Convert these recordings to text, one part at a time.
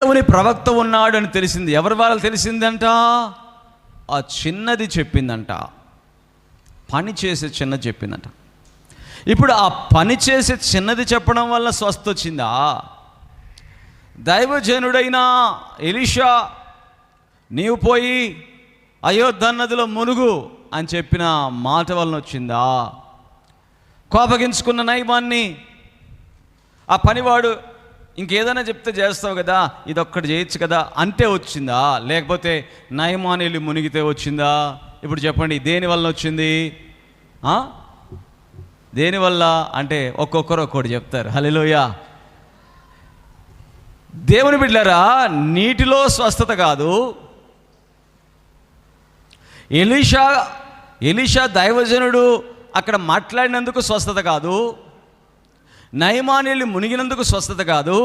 దేవుని ప్రవక్త ఉన్నాడు అని తెలిసింది. ఎవరి వాళ్ళు తెలిసిందంట? ఆ చిన్నది చెప్పిందంట. పని చేసే చిన్నది చెప్పిందంట. ఇప్పుడు ఆ పని చేసే చిన్నది చెప్పడం వల్ల స్వస్థ వచ్చిందా? దైవజనుడైన ఎలీషా నీవు పోయి అయోధ్య నదిలో మునుగు అని చెప్పిన మాట వలన వచ్చిందా? కోపగించుకున్న నయమాన్ని ఆ పనివాడు ఇంకేదైనా చెప్తే చేస్తావు కదా, ఇదొక్కటి చేయొచ్చు కదా అంటే వచ్చిందా? లేకపోతే నయమాన్ వెళ్ళి మునిగితే వచ్చిందా? ఇప్పుడు చెప్పండి, దేని వల్ల వచ్చింది? దేనివల్ల అంటే ఒక్కొక్కరు ఒక్కొక్కటి చెప్తారు. హల్లెలూయా. దేవుని బిడ్డలారా, నీటిలో స్వస్థత కాదు. ఎలీషా దైవజనుడు అక్కడ మాట్లాడినందుకు స్వస్థత కాదు. నయమాను వెళ్ళి మునిగినందుకు స్వస్థత కాదు.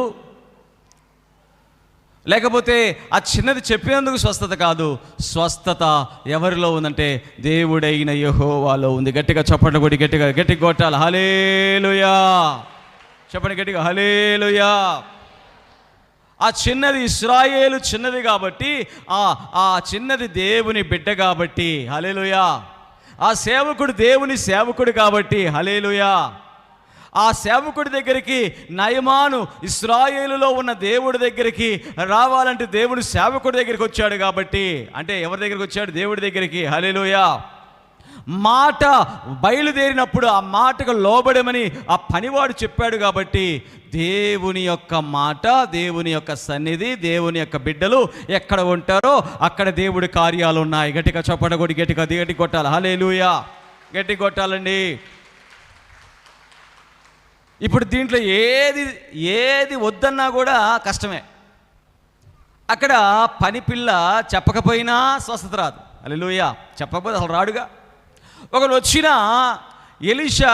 లేకపోతే ఆ చిన్నది చెప్పినందుకు స్వస్థత కాదు. స్వస్థత ఎవరిలో ఉందంటే దేవుడైన యెహోవాలో ఉంది. గట్టిగా చప్పట్లు కొట్టి గట్టిగా కొట్టాలి. హల్లెలూయా. చెప్పండి గట్టిగా, హల్లెలూయా. ఆ చిన్నది ఇశ్రాయేలు చిన్నది కాబట్టి, ఆ చిన్నది దేవుని బిడ్డ కాబట్టి హల్లెలూయా. ఆ సేవకుడు దేవుని సేవకుడు కాబట్టి హల్లెలూయా. ఆ సేవకుడి దగ్గరికి నయమాను ఇశ్రాయేలులో ఉన్న దేవుడి దగ్గరికి రావాలంటే దేవుడు సేవకుడి దగ్గరికి వచ్చాడు కాబట్టి, అంటే ఎవరి దగ్గరికి వచ్చాడు? దేవుడి దగ్గరికి. హల్లెలూయా. మాట బయలుదేరినప్పుడు ఆ మాటకు లోబడమని ఆ పనివాడు చెప్పాడు కాబట్టి, దేవుని యొక్క మాట, దేవుని యొక్క సన్నిధి, దేవుని యొక్క బిడ్డలు ఎక్కడ ఉంటారో అక్కడ దేవుడి కార్యాలు ఉన్నాయి. గట్టిగా చప్పట కొట్టి గట్టి కొట్టాలి. హల్లెలూయా. గట్టి కొట్టాలండి. ఇప్పుడు దీంట్లో ఏది వద్దన్నా కూడా కష్టమే. అక్కడ పని పిల్ల చెప్పకపోయినా స్వస్థత రాదు. హల్లెలూయా. చెప్పకపోతే అసలు రాడుగా. ఒకరు వచ్చినా ఎలీషా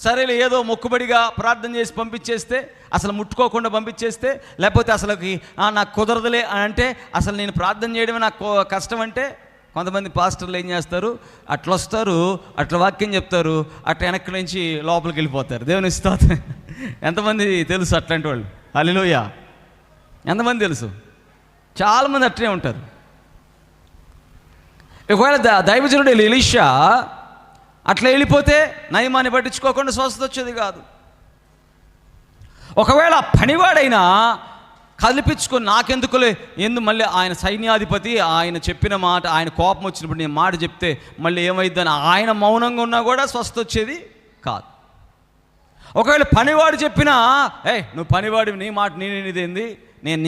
సరేలే ఏదో మొక్కుబడిగా ప్రార్థన చేసి పంపించేస్తే, అసలు ముట్టుకోకుండా పంపించేస్తే, లేకపోతే అసలుకి నాకు కుదరదులే అని అంటే, అసలు నేను ప్రార్థన చేయడమే నాకు కష్టం అంటే, కొంతమంది పాస్టర్లు ఏం చేస్తారు, అట్లా వస్తారు, అట్లా వాక్యం చెప్తారు, అట్లా వెనక్కి నుంచి లోపలికి వెళ్ళిపోతారు. దేవుని స్తోత్రం. ఎంతమంది తెలుసు అట్లాంటి వాళ్ళు? హల్లెలూయా. ఎంతమంది తెలుసు? చాలామంది అట్లనే ఉంటారు. ఒకవేళ దైవజనుడు ఎలీషా అట్లా వెళ్ళిపోతే నయమాన్ని పట్టించుకోకుండా స్వస్థత వచ్చేది కాదు. ఒకవేళ పనివాడైనా కల్పించుకొని నాకెందుకులే, మళ్ళీ ఆయన సైన్యాధిపతి, ఆయన చెప్పిన మాట, ఆయన కోపం వచ్చినప్పుడు నేను మాట చెప్తే మళ్ళీ ఏమైద్దని ఆయన మౌనంగా ఉన్నా కూడా స్వస్థత వచ్చేది కాదు. ఒకవేళ పనివాడు చెప్పినా, నువ్వు పనివాడివి, నీ మాట నేనేది, నేను